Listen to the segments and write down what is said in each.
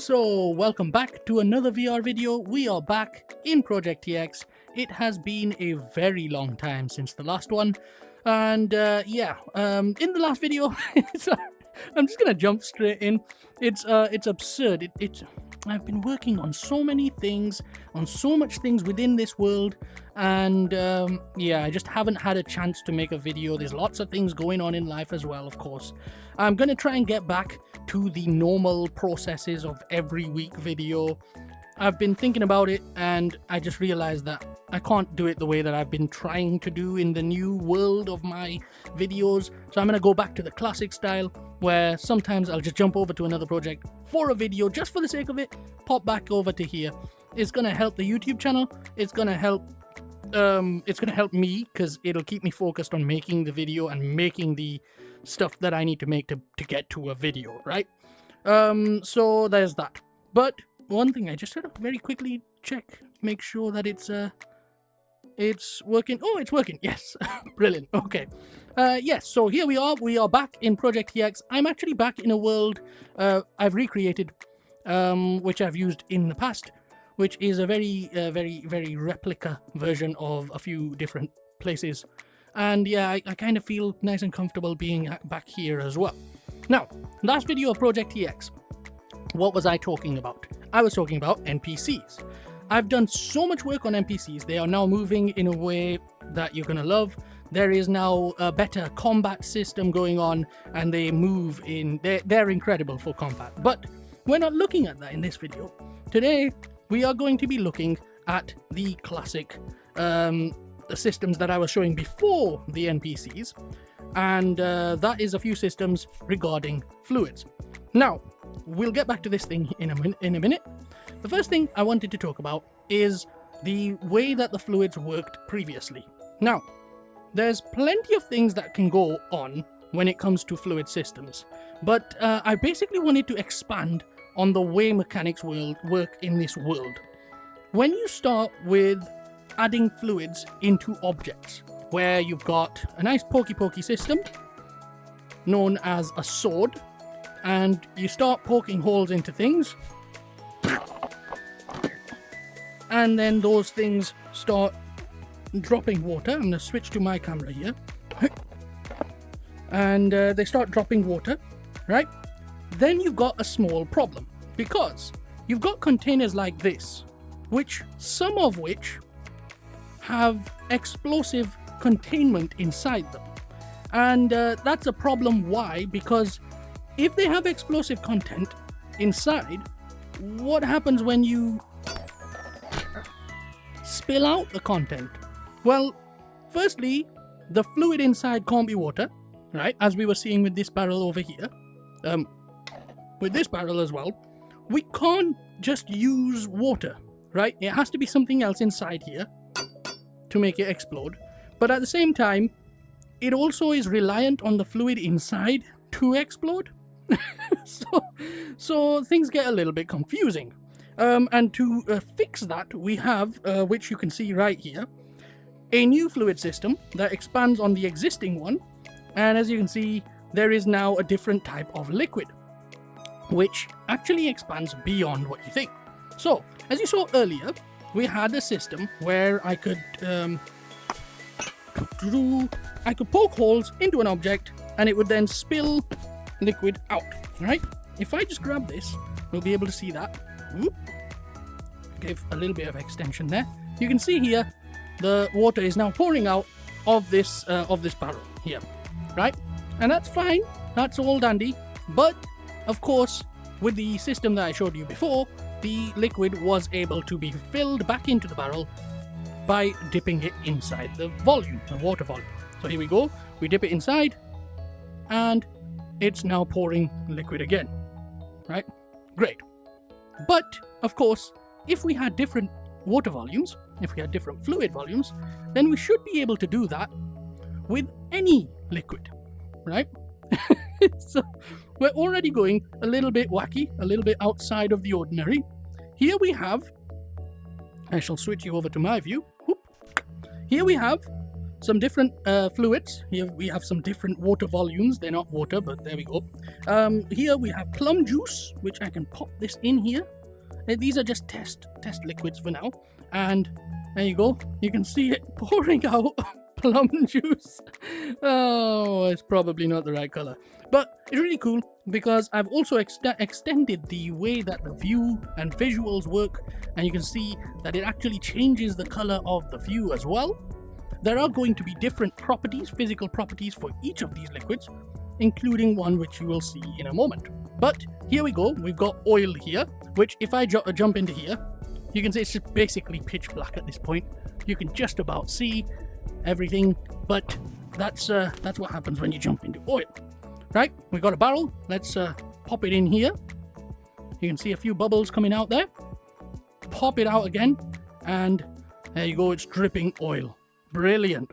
So, welcome back to another VR video. We are back in Project TX. It has been a very long time since the last one. And in the last video, I'm just gonna jump straight in. It's absurd. I've been working on so many things, on so much things within this world, and I just haven't had a chance to make a video. There's lots of things going on in life as well, of course. I'm gonna try and get back to the normal processes of every week video. I've been thinking about it, and I just realized that I can't do it the way that I've been trying to do in the new world of my videos. So I'm going to go back to the classic style, where sometimes I'll just jump over to another project for a video just for the sake of it, pop back over to here. It's going to help the YouTube channel. It's going to help me, because it'll keep me focused on making the video and making the stuff that I need to make to get to a video, right? So there's that. But one thing I just had to very quickly check, make sure that it's working. Oh, it's working. Yes. Brilliant. Okay. Yes, so here we are back in Project TX. I'm actually back in a world I've recreated, which I've used in the past, which is a very replica version of a few different places. And yeah, I kind of feel nice and comfortable being back here as well. Now, last video of Project TX, what was I talking about? I was talking about NPCs. I've done so much work on NPCs. They are now moving in a way that you're gonna love. There is now a better combat system going on, and they move in. They're incredible for combat. But we're not looking at that in this video. Today, we are going to be looking at the classic systems that I was showing before the NPCs, and that is a few systems regarding fluids. Now, we'll get back to this thing in a minute. The first thing I wanted to talk about is the way that the fluids worked previously. Now, there's plenty of things that can go on when it comes to fluid systems, but I basically wanted to expand on the way mechanics work in this world. When you start with adding fluids into objects, where you've got a nice pokey system known as a sword, and you start poking holes into things, and then those things start dropping water. I'm going to switch to my camera here, and they start dropping water, right? Then you've got a small problem, because you've got containers like this, some of which have explosive containment inside them. And that's a problem. Why? Because if they have explosive content inside, what happens when you spill out the content? Well, firstly, the fluid inside can't be water, right? As we were seeing with this barrel over here. With this barrel as well, we can't just use water, right? It has to be something else inside here to make it explode. But at the same time, it also is reliant on the fluid inside to explode. So things get a little bit confusing. And to fix that, we have, which you can see right here, a new fluid system that expands on the existing one. And as you can see, there is now a different type of liquid, which actually expands beyond what you think. So, as you saw earlier, we had a system where I could poke holes into an object, and it would then spill liquid out, right? If I just grab this, we'll be able to see that. Whoop. Give a little bit of extension there. You can see here, the water is now pouring out of this barrel here, right? And that's fine. That's all dandy. But of course, with the system that I showed you before, the liquid was able to be filled back into the barrel by dipping it inside the volume, the water volume. So here we go. We dip it inside, and it's now pouring liquid again, right? Great. But of course, if we had different water volumes, if we had different fluid volumes, then we should be able to do that with any liquid, right? So we're already going a little bit wacky, a little bit outside of the ordinary. Here we have, I shall switch you over to my view. Whoop. Here we have some different fluids. Here we have some different water volumes. They're not water, but there we go. Here we have plum juice, which I can pop this in here. These are just test liquids for now. And there you go. You can see it pouring out plum juice. Oh, it's probably not the right color. But it's really cool because I've also extended the way that the view and visuals work. And you can see that it actually changes the color of the view as well. There are going to be different properties, physical properties for each of these liquids, including one which you will see in a moment. But here we go. We've got oil here, which if I jump into here, you can see it's just basically pitch black at this point. You can just about see everything, but that's what happens when you jump into oil. Right, we've got a barrel. Let's pop it in here. You can see a few bubbles coming out there. Pop it out again, and there you go. It's dripping oil. Brilliant.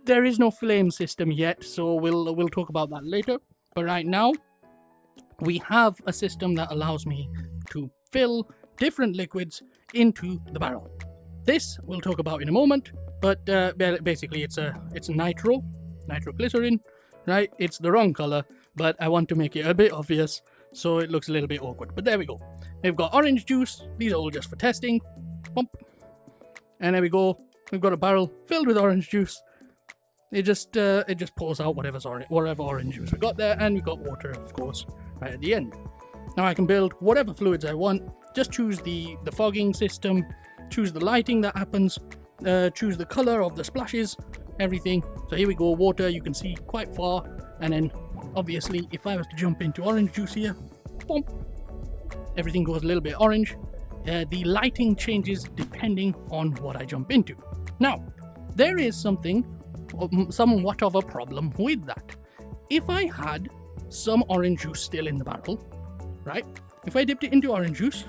There is no flame system yet, so we'll talk about that later. But right now, we have a system that allows me to fill different liquids into the barrel. This we'll talk about in a moment, but basically it's nitroglycerin, right? It's the wrong color, but I want to make it a bit obvious, so it looks a little bit awkward. But there we go. We've got orange juice. These are all just for testing. Bump. And there we go. We've got a barrel filled with orange juice. It just pours out whatever orange juice we got there, and we've got water, of course, right at the end. Now I can build whatever fluids I want. Just choose the fogging system, choose the lighting that happens, choose the color of the splashes, everything. So here we go, water, you can see quite far, and then obviously if I was to jump into orange juice here, boom, everything goes a little bit orange. The lighting changes depending on what I jump into. Now, there is somewhat of a problem with that. If I had some orange juice still in the barrel, right? If I dipped it into orange juice,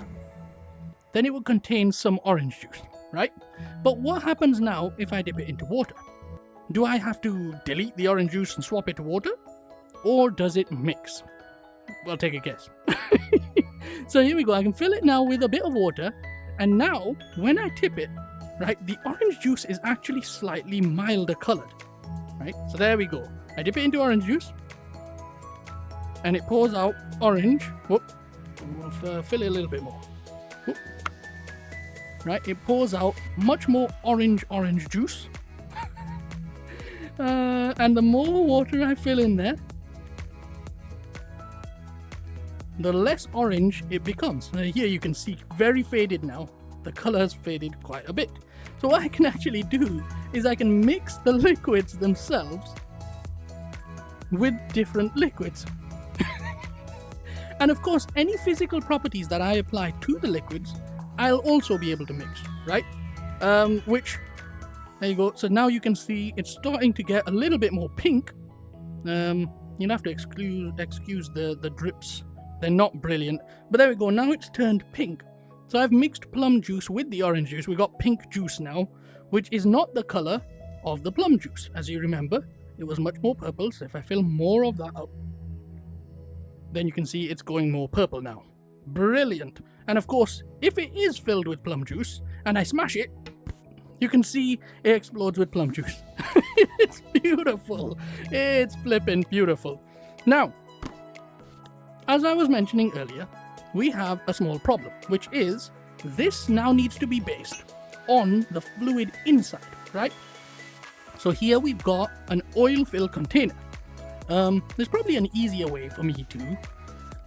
then it would contain some orange juice, right? But what happens now if I dip it into water? Do I have to delete the orange juice and swap it to water? Or does it mix? Well, take a guess. So here we go. I can fill it now with a bit of water. And now, when I tip it, right, the orange juice is actually slightly milder colored, right? So there we go. I dip it into orange juice. And it pours out orange. Whoop. We'll fill it a little bit more. Whoop. Right, it pours out much more orange juice. And the more water I fill in there, the less orange it becomes. Now here you can see very faded now. The color has faded quite a bit. So what I can actually do is I can mix the liquids themselves with different liquids. And of course, any physical properties that I apply to the liquids, I'll also be able to mix, right? Which, there you go. So now you can see it's starting to get a little bit more pink. You'll have to excuse the drips. They're not brilliant. But there we go. Now it's turned pink. So I've mixed plum juice with the orange juice. We've got pink juice now, which is not the color of the plum juice. As you remember, it was much more purple. So if I fill more of that up, then you can see it's going more purple now. Brilliant. And of course, if it is filled with plum juice and I smash it, you can see it explodes with plum juice. It's beautiful. It's flippin' beautiful. Now, as I was mentioning earlier, we have a small problem, which is this now needs to be based on the fluid inside, right? So here we've got an oil-filled container. There's probably an easier way for me to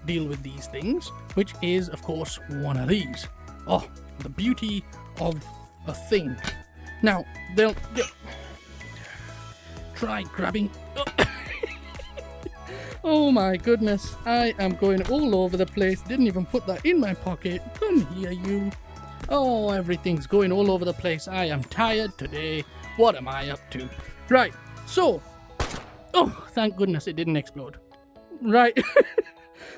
deal with these things, which is, of course, one of these. Oh, the beauty of a thing. Now, they'll try grabbing. Oh my goodness, I am going all over the place. Didn't even put that in my pocket. Come here, you. Oh, everything's going all over the place. I am tired today. What am I up to? Right, so. Oh, thank goodness it didn't explode. Right.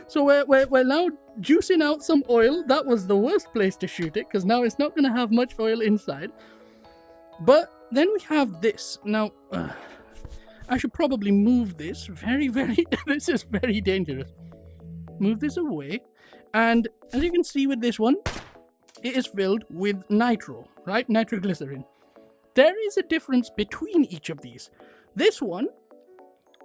So we're now juicing out some oil. That was the worst place to shoot it, because now it's not going to have much oil inside. But then we have this. Now, I should probably move this this is very dangerous. Move this away. And as you can see with this one, it is filled with nitro, right? Nitroglycerin. there is a difference between each of these. This one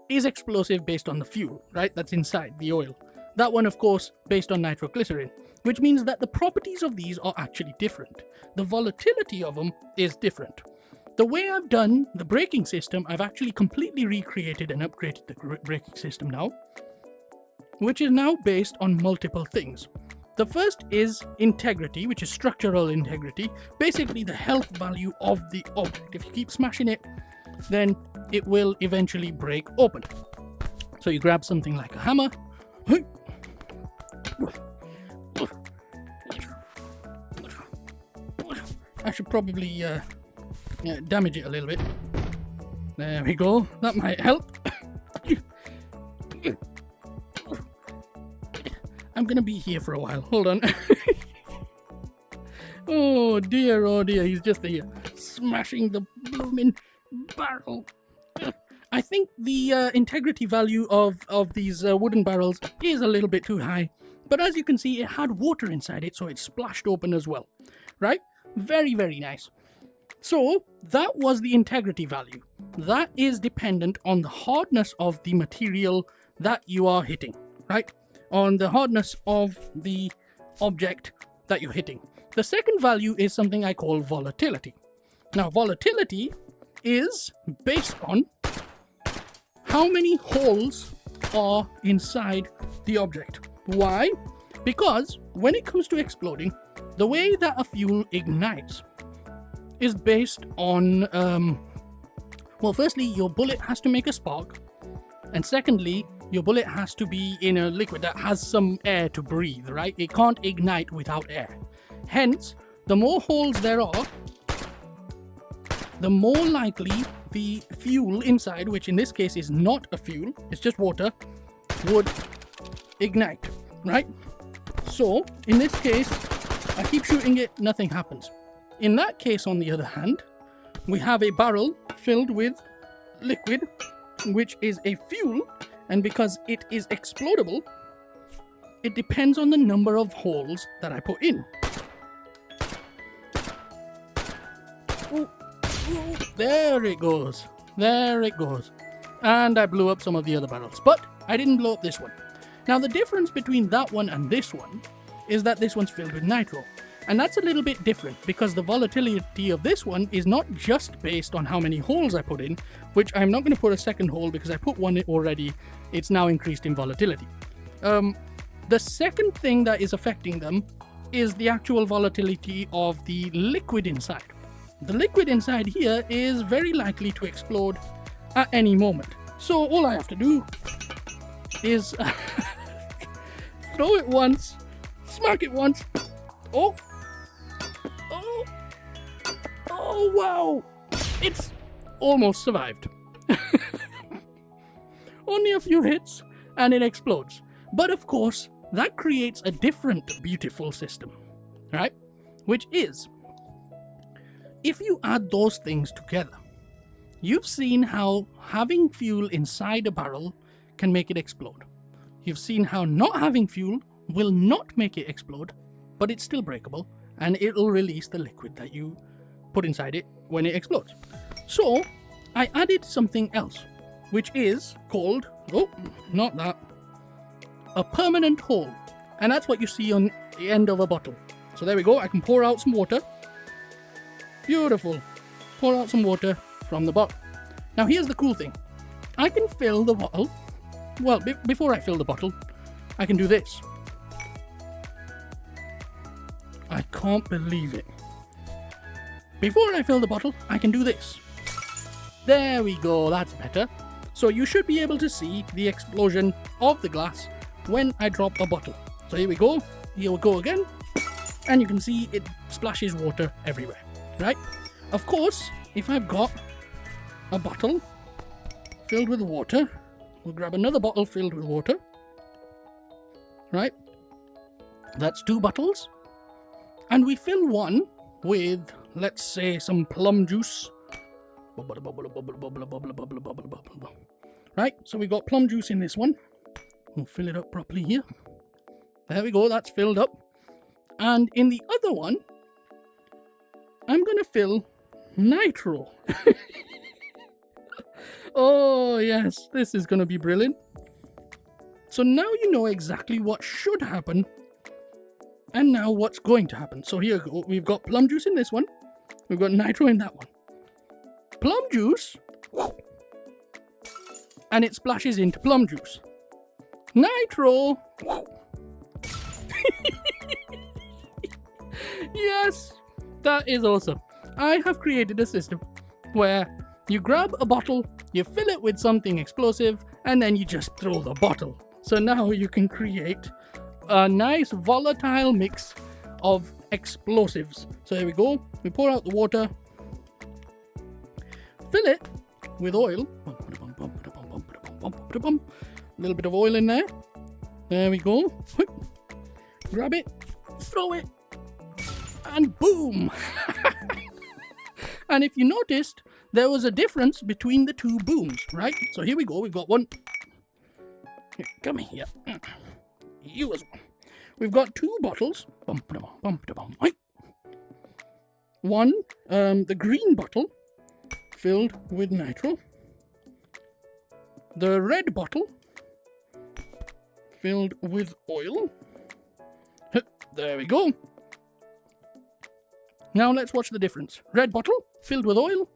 is explosive based on the fuel, right? That's inside the oil. That one, of course, based on nitroglycerin, which means that the properties of these are actually different. The volatility of them is different. The way I've done the braking system, I've actually completely recreated and upgraded the braking system now, which is now based on multiple things. The first is integrity, which is structural integrity, basically the health value of the object. If you keep smashing it, then it will eventually break open. So you grab something like a hammer. I should probably damage it a little bit. There we go. That might help. I'm gonna be here for a while. Hold on. Oh dear, he's just here smashing the blooming barrel. I think the integrity value of these wooden barrels is a little bit too high, but as you can see, it had water inside it, so it splashed open as well, right? Very, very nice. So that was the integrity value. That is dependent on the hardness of the material that you are hitting, right? On the hardness of the object that you're hitting. The second value is something I call volatility. Now, volatility is based on how many holes are inside the object. Why? Because when it comes to exploding, the way that a fuel ignites is based on, well, firstly, your bullet has to make a spark, and secondly, your bullet has to be in a liquid that has some air to breathe, right? It can't ignite without air. Hence, the more holes there are, the more likely the fuel inside, which in this case is not a fuel, it's just water, would ignite, right? So, in this case, I keep shooting it, nothing happens. In that case, on the other hand, we have a barrel filled with liquid, which is a fuel, and because it is explodable, it depends on the number of holes that I put in. Ooh, ooh, there it goes. There it goes. And I blew up some of the other barrels, but I didn't blow up this one. Now, the difference between that one and this one is that this one's filled with nitro. And that's a little bit different because the volatility of this one is not just based on how many holes I put in, which I'm not going to put a second hole because I put one in already. It's now increased in volatility. The second thing that is affecting them is the actual volatility of the liquid inside. The liquid inside here is very likely to explode at any moment. So all I have to do is throw it once, smack it once. Oh, wow, it's almost survived. Only a few hits and it explodes. But of course, that creates a different beautiful system, right? Which is, if you add those things together, you've seen how having fuel inside a barrel can make it explode. You've seen how not having fuel will not make it explode, but it's still breakable, and it'll release the liquid that you put inside it when it explodes. So, I added something else, which is called, oh, not that, a permanent hole. And that's what you see on the end of a bottle. So there we go, I can pour out some water. Beautiful. Pour out some water from the bottle. Now here's the cool thing. I can fill the bottle, well, before I fill the bottle, I can do this. I can't believe it. Before I fill the bottle, I can do this. There we go, that's better. So you should be able to see the explosion of the glass when I drop a bottle. So here we go again. And you can see it splashes water everywhere, right? Of course, if I've got a bottle filled with water, we'll grab another bottle filled with water, right? That's 2 bottles. And we fill one with, let's say, some plum juice. Right, so we've got plum juice in this one. We'll fill it up properly here. There we go, that's filled up. And in the other one, I'm going to fill nitro. Oh, yes, this is going to be brilliant. So now you know exactly what should happen and now what's going to happen. So here we go. We've got plum juice in this one. We've got nitro in that one. Plum juice. And it splashes into plum juice. Nitro. Yes, that is awesome. I have created a system where you grab a bottle, you fill it with something explosive, and then you just throw the bottle. So now you can create a nice volatile mix of explosives. So here we go. We pour out the water, fill it with oil. A little bit of oil in there. There we go. Grab it, throw it, and boom! And if you noticed, there was a difference between the two booms, right? So here we go. We've got one. Here, come here. You as well. We've got two bottles. One, the green bottle, filled with nitro. The red bottle, filled with oil. There we go. Now let's watch the difference. Red bottle, filled with oil.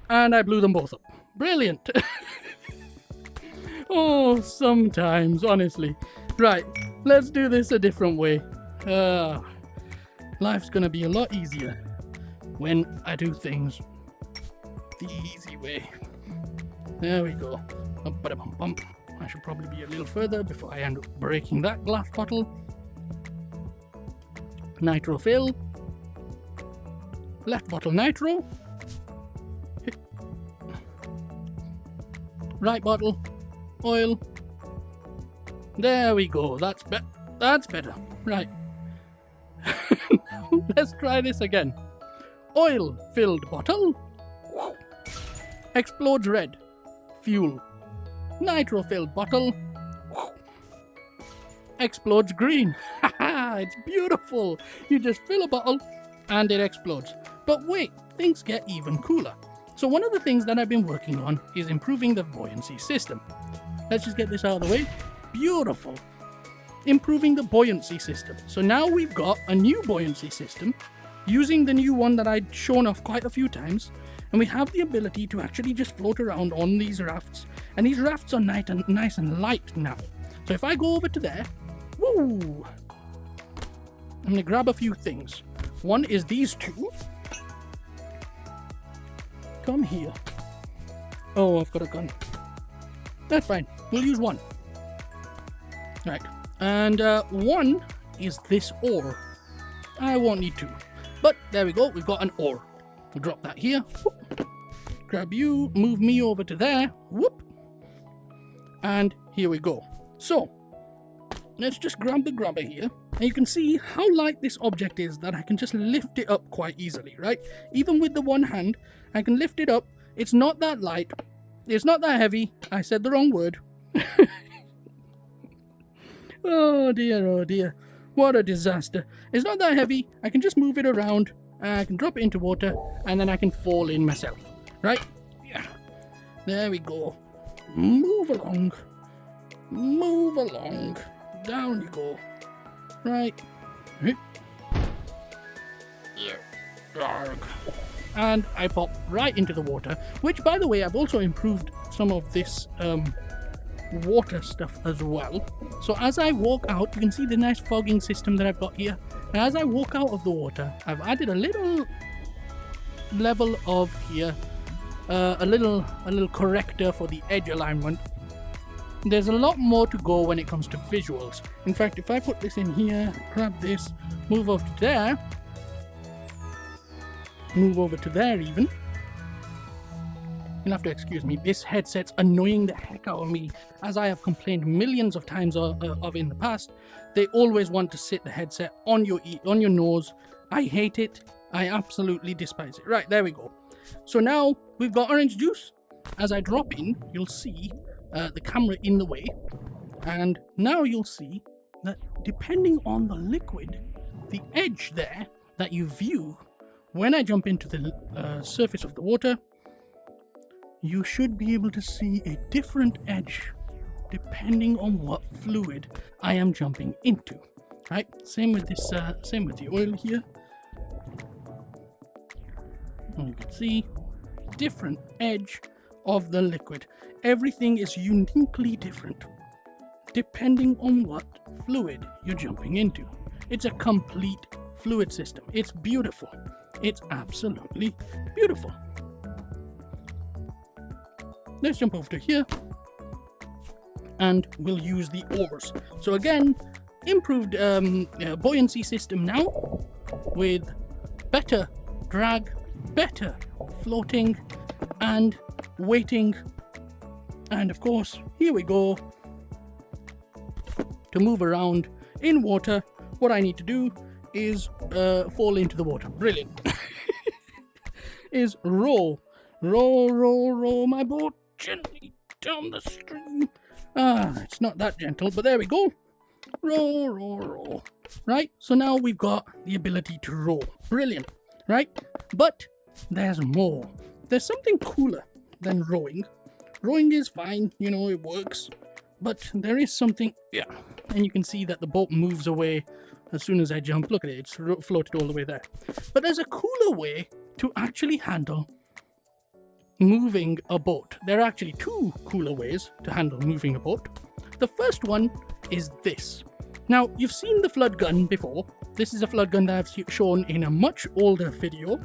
And I blew them both up. Brilliant. Oh, sometimes, honestly. Right, let's do this a different way. Life's gonna be a lot easier when I do things the easy way. There we go. I should probably be a little further before I end up breaking that glass bottle. Nitro fill. Left bottle nitro. Right bottle oil. There we go. That's better. Right. Let's try this again. Oil filled bottle. Explodes red. Fuel. Nitro filled bottle. Explodes green. Haha, it's beautiful. You just fill a bottle and it explodes. But wait, things get even cooler. So one of the things that I've been working on is improving the buoyancy system. Let's just get this out of the way. Beautiful. Improving the buoyancy system. So now we've got a new buoyancy system using the new one that I'd shown off quite a few times. And we have the ability to actually just float around on these rafts. And these rafts are nice and light now. So if I go over to there, woo! I'm going to grab a few things. One is these two. Come here. Oh, I've got a gun. That's fine. We'll use one. Right. And one is this ore. I won't need two. But there we go. We've got an ore. We'll drop that here. Whoop. Grab you. Move me over to there. Whoop. And here we go. So, let's just grab the grabber here. And you can see how light this object is that I can just lift it up quite easily, right? Even with the one hand, I can lift it up. It's not that light. It's not that heavy. I said the wrong word. Oh dear. What a disaster. It's not that heavy. I can just move it around. I can drop it into water. And then I can fall in myself. Right? Yeah. There we go. Move along. Move along. Down you go. Right. And I pop right into the water, which, by the way, I've also improved some of this water stuff as well. So as I walk out, you can see the nice fogging system that I've got here. And as I walk out of the water, I've added a little level of here, a little corrector for the edge alignment. There's a lot more to go when it comes to visuals. In fact, if I put this in here, grab this, move over to there, move over to there even. You'll have to excuse me, this headset's annoying the heck out of me. As I have complained millions of times of in the past, they always want to sit the headset on your nose. I hate it. I absolutely despise it. Right, there we go. So now we've got orange juice. As I drop in, you'll see the camera in the way, and now you'll see that depending on the liquid, the edge there that you view when I jump into the surface of the water, you should be able to see a different edge depending on what fluid I am jumping into. Right? Same with this. Same with the oil here. And you can see different edge of the liquid. Everything is uniquely different depending on what fluid you're jumping into. It's a complete fluid system. It's beautiful. It's absolutely beautiful. Let's jump over to here and we'll use the oars. So again, improved buoyancy system now with better drag, better floating and weighting. And of course, here we go. To move around in water, what I need to do is fall into the water. Brilliant. Is row my boat gently down the stream. It's not that gentle, but there we go. Row. Right, so now we've got the ability to row. Brilliant, right? But there's more. There's something cooler than rowing. Rowing is fine, you know, it works. But there is something, yeah. And you can see that the boat moves away as soon as I jump. Look at it, it's floated all the way there. But there's a cooler way to actually handle moving a boat. There are actually two cooler ways to handle moving a boat. The first one is this. Now, you've seen the Fludd gun before. This is a Fludd gun that I've shown in a much older video.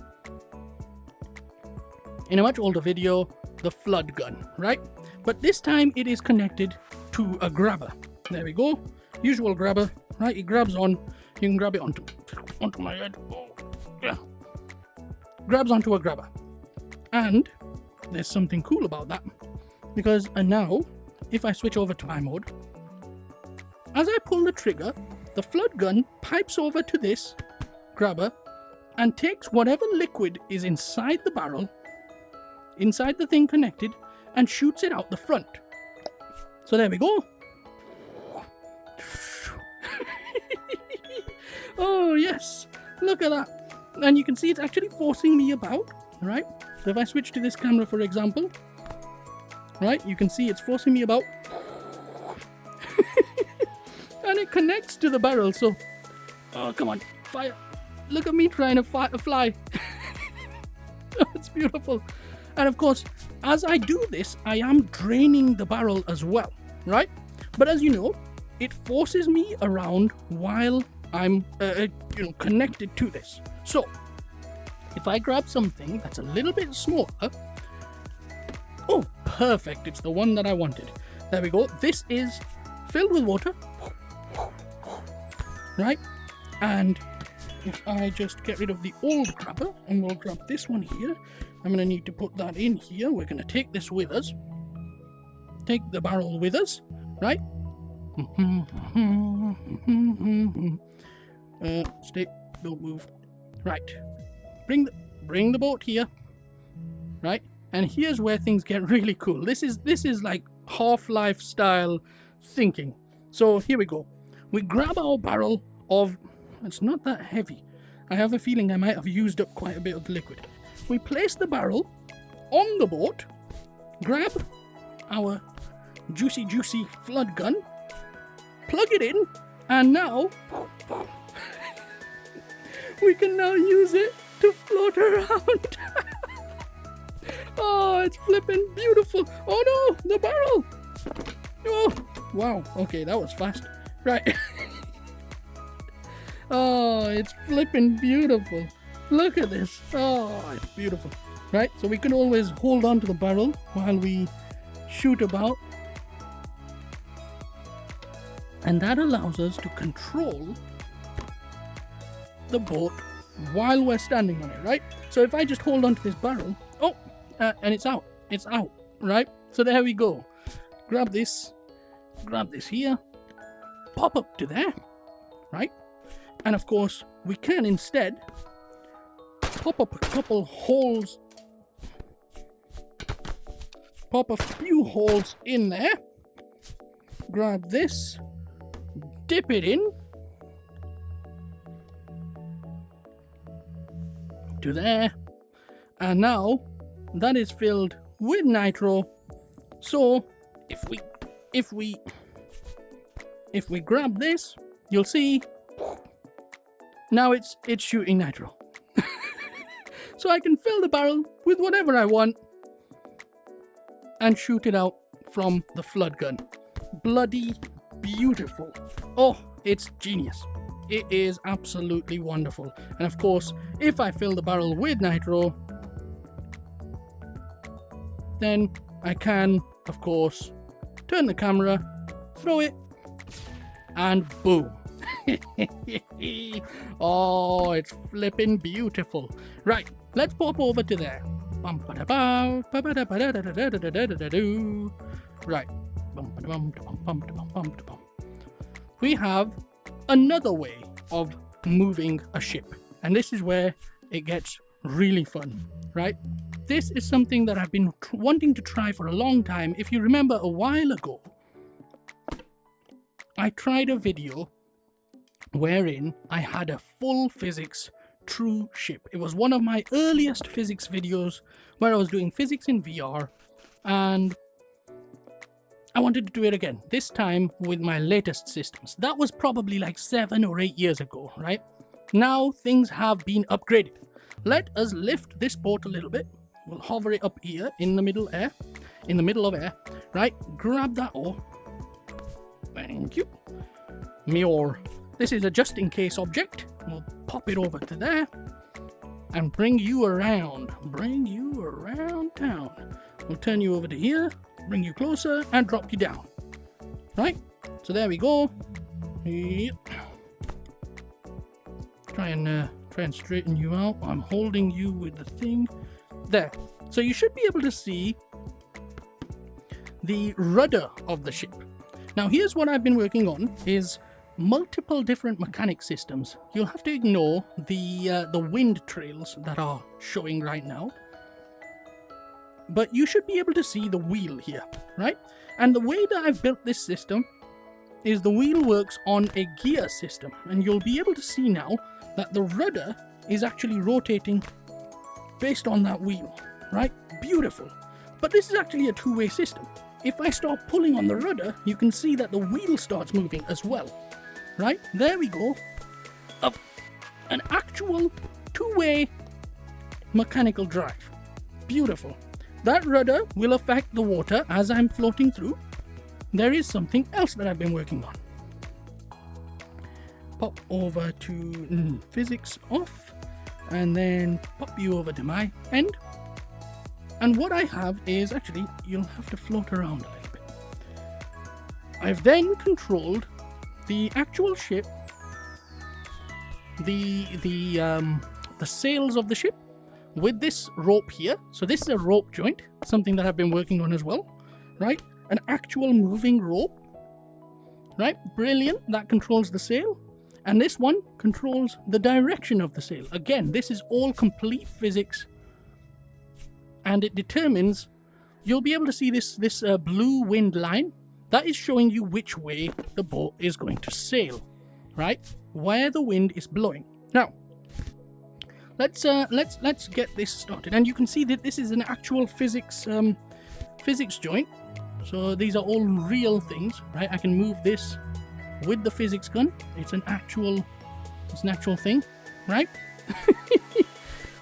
The Fludd gun, right? But this time it is connected to a grabber. There we go. Usual grabber, right? It grabs on. You can grab it onto my head. Oh, yeah. Grabs onto a grabber. And there's something cool about that. Because now, if I switch over to my mode, as I pull the trigger, the Fludd gun pipes over to this grabber and takes whatever liquid is inside the barrel, inside the thing connected, and shoots it out the front. So there we go. Oh yes, look at that. And you can see it's actually forcing me about, right? So if I switch to this camera, for example, right, you can see it's forcing me about. And it connects to the barrel, so, oh, come on, fire. Look at me trying to fly. It's beautiful. And of course, as I do this, I am draining the barrel as well, right? But as you know, it forces me around while I'm connected to this. So, if I grab something that's a little bit smaller, oh, perfect, it's the one that I wanted. There we go. This is filled with water, right? And if I just get rid of the old grabber, and we'll grab this one here, I'm going to need to put that in here. We're going to take this with us. Take the barrel with us, right? Stay, don't move. Right. Bring the boat here, right? And here's where things get really cool. This is like Half-Life style thinking. So here we go. We grab our barrel of, it's not that heavy. I have a feeling I might have used up quite a bit of the liquid. We place the barrel on the boat, grab our juicy Fludd gun, plug it in, and now we can now use it to float around. Oh, it's flipping beautiful. Oh no, the barrel. Oh, wow. Okay, that was fast. Right. Oh, it's flipping beautiful. Look at this. Oh, it's beautiful. Right, so we can always hold on to the barrel while we shoot about. And that allows us to control the boat while we're standing on it, right? So if I just hold on to this barrel, oh, and it's out, right? So there we go. Grab this here, pop up to there, right? And of course, we can instead pop up a couple holes, pop a few holes in there, grab this, dip it in, to there. And now that is filled with nitro. So if we grab this, you'll see now it's shooting nitro. So I can fill the barrel with whatever I want and shoot it out from the Fludd gun. Bloody beautiful. Oh, it's genius. It is absolutely wonderful. And of course, if I fill the barrel with nitro, then I can, of course, turn the camera, throw it, and boom. Oh, it's flipping beautiful. Right, let's pop over to there. Right. We have another way of moving a ship, and this is where it gets really fun, right? This is something that I've been wanting to try for a long time. If you remember, a while ago, I tried a video wherein I had a full physics true ship. It was one of my earliest physics videos where I was doing physics in VR, and I wanted to do it again, this time with my latest systems. That was probably like 7 or 8 years ago, right? Now things have been upgraded. Let us lift this boat a little bit. We'll hover it up here in the middle of air, right? Grab that oar. Thank you. Me oar. This is a just in case object. We'll pop it over to there and bring you around town. We'll turn you over to here, bring you closer, and drop you down. Right? So there we go. Yep. Try and straighten you out. I'm holding you with the thing. There. So you should be able to see the rudder of the ship. Now here's what I've been working on is multiple different mechanic systems. You'll have to ignore the wind trails that are showing right now. But you should be able to see the wheel here, right? And the way that I've built this system is the wheel works on a gear system. And you'll be able to see now that the rudder is actually rotating based on that wheel, right? Beautiful. But this is actually a two-way system. If I start pulling on the rudder, you can see that the wheel starts moving as well, right? There we go. Up. An actual two-way mechanical drive. Beautiful. That rudder will affect the water as I'm floating through. There is something else that I've been working on. Pop over to physics off, and then pop you over to my end. And what I have is, actually, you'll have to float around a little bit. I've then controlled the actual ship, the sails of the ship, with this rope here. So this is a rope joint, something that I've been working on as well, right? An actual moving rope, right? Brilliant. That controls the sail. And this one controls the direction of the sail. Again, this is all complete physics. And it determines, you'll be able to see this blue wind line. That is showing you which way the boat is going to sail, right? Where the wind is blowing. Now, let's get this started. And you can see that this is an actual physics joint. So these are all real things, right? I can move this with the physics gun. It's an actual thing, right?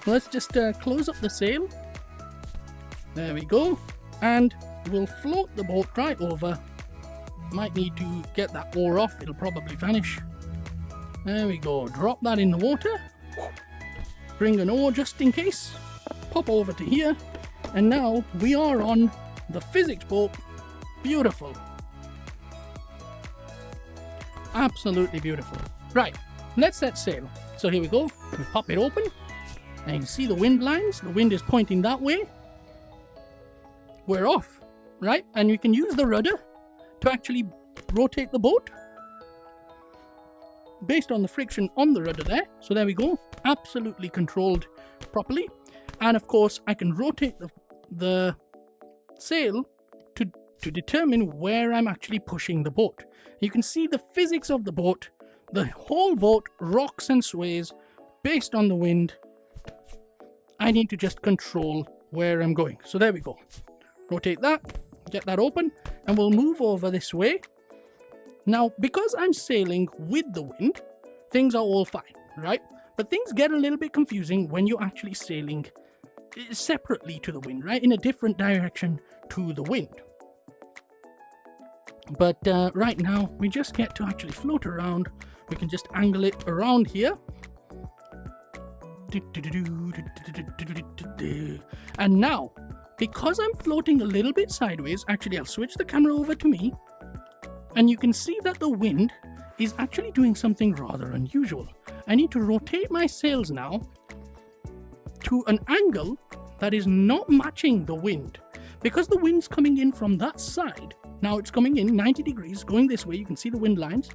Let's just close up the sail. There we go. And we'll float the boat right over. Might need to get that oar off. It'll probably vanish. There we go. Drop that in the water. Bring an oar just in case. Pop over to here. And now we are on the physics boat. Beautiful. Absolutely beautiful. Right, let's set sail. So here we go. We pop it open. And you can see the wind lines. The wind is pointing that way. We're off, right? And you can use the rudder to actually rotate the boat based on the friction on the rudder there. So there we go. Absolutely controlled properly. And of course, I can rotate the sail to determine where I'm actually pushing the boat. You can see the physics of the boat. The whole boat rocks and sways based on the wind. I need to just control where I'm going. So there we go. Rotate that, get that open, and we'll move over this way. Now, because I'm sailing with the wind, things are all fine, right? But things get a little bit confusing when you're actually sailing separately to the wind, right? In a different direction to the wind. But right now, we just get to actually float around. We can just angle it around here. And now, because I'm floating a little bit sideways, actually I'll switch the camera over to me, and you can see that the wind is actually doing something rather unusual. I need to rotate my sails now to an angle that is not matching the wind. Because the wind's coming in from that side, now it's coming in 90 degrees, going this way, you can see the wind lines.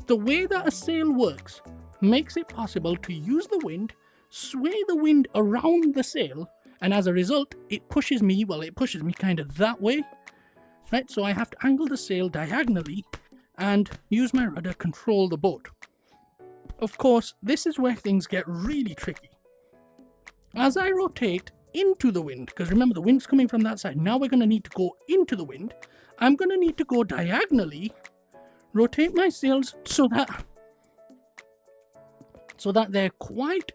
The way that a sail works makes it possible to use the wind, sway the wind around the sail, and as a result, it pushes me kind of that way, right? So I have to angle the sail diagonally and use my rudder to control the boat. Of course, this is where things get really tricky. As I rotate into the wind, because remember the wind's coming from that side, now we're going to need to go into the wind. I'm going to need to go diagonally, rotate my sails so that they're quite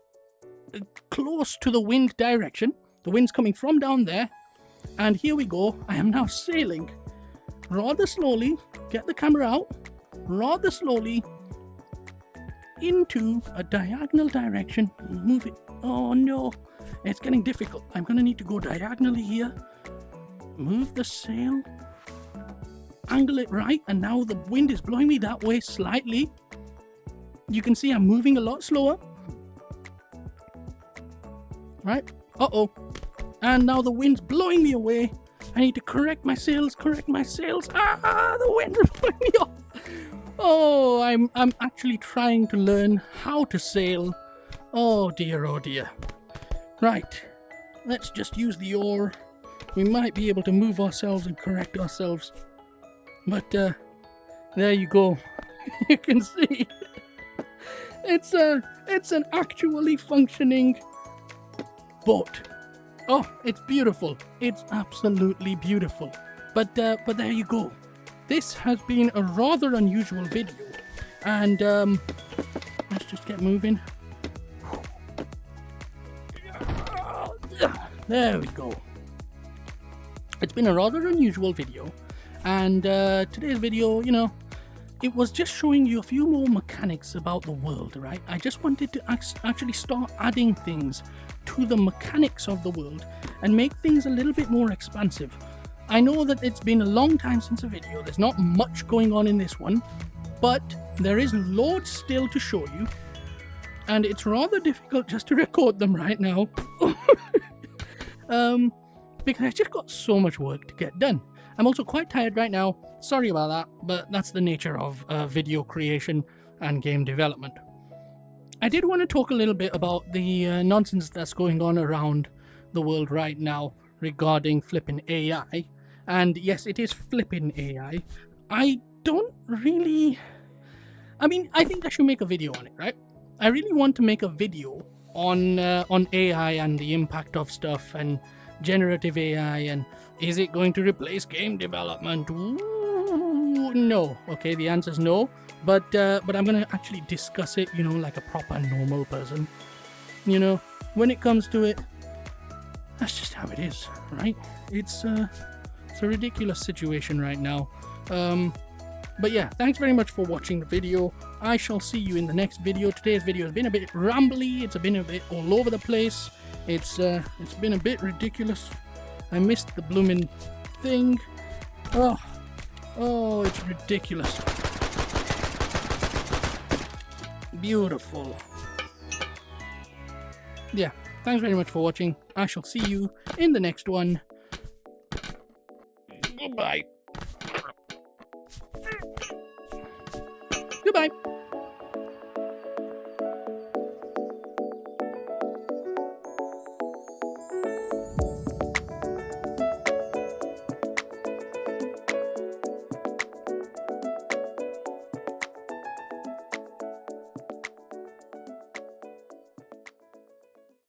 close to the wind direction. The wind's coming from down there, and here we go. I am now sailing rather slowly, get the camera out, rather slowly into a diagonal direction, move it. Oh no, it's getting difficult. I'm going to need to go diagonally here, move the sail, angle it right, and now the wind is blowing me that way slightly. You can see I'm moving a lot slower. Right? Uh-oh. And now the wind's blowing me away. I need to correct my sails. Ah, the wind is blowing me off. Oh, I'm actually trying to learn how to sail. Oh dear, oh dear. Right. Let's just use the oar. We might be able to move ourselves and correct ourselves. But there you go. You can see. It's an actually functioning boat. Oh, it's beautiful. It's absolutely beautiful. But there you go. This has been a rather unusual video, and let's just get moving. There we go. It's been a rather unusual video, and today's video, you know, it was just showing you a few more mechanics about the world, right? I just wanted to actually start adding things to the mechanics of the world and make things a little bit more expansive. I know that it's been a long time since a video, there's not much going on in this one, but there is loads still to show you, and it's rather difficult just to record them right now. Because I just got so much work to get done. I'm also quite tired right now, sorry about that, but that's the nature of video creation and game development. I did want to talk a little bit about the nonsense that's going on around the world right now regarding flipping AI. And yes, it is flipping AI. I think I should make a video on it, right? I really want to make a video on AI and the impact of stuff and generative AI, and is it going to replace game development? Ooh, no. Okay, the answer is no. But I'm going to actually discuss it, you know, like a proper normal person. You know, when it comes to it, that's just how it is, right? It's a ridiculous situation right now. But yeah, thanks very much for watching the video. I shall see you in the next video. Today's video has been a bit rambly. It's been a bit all over the place. It's been a bit ridiculous. I missed the blooming thing. Oh, it's ridiculous. Beautiful. Yeah, thanks very much for watching. I shall see you in the next one. Goodbye. Goodbye.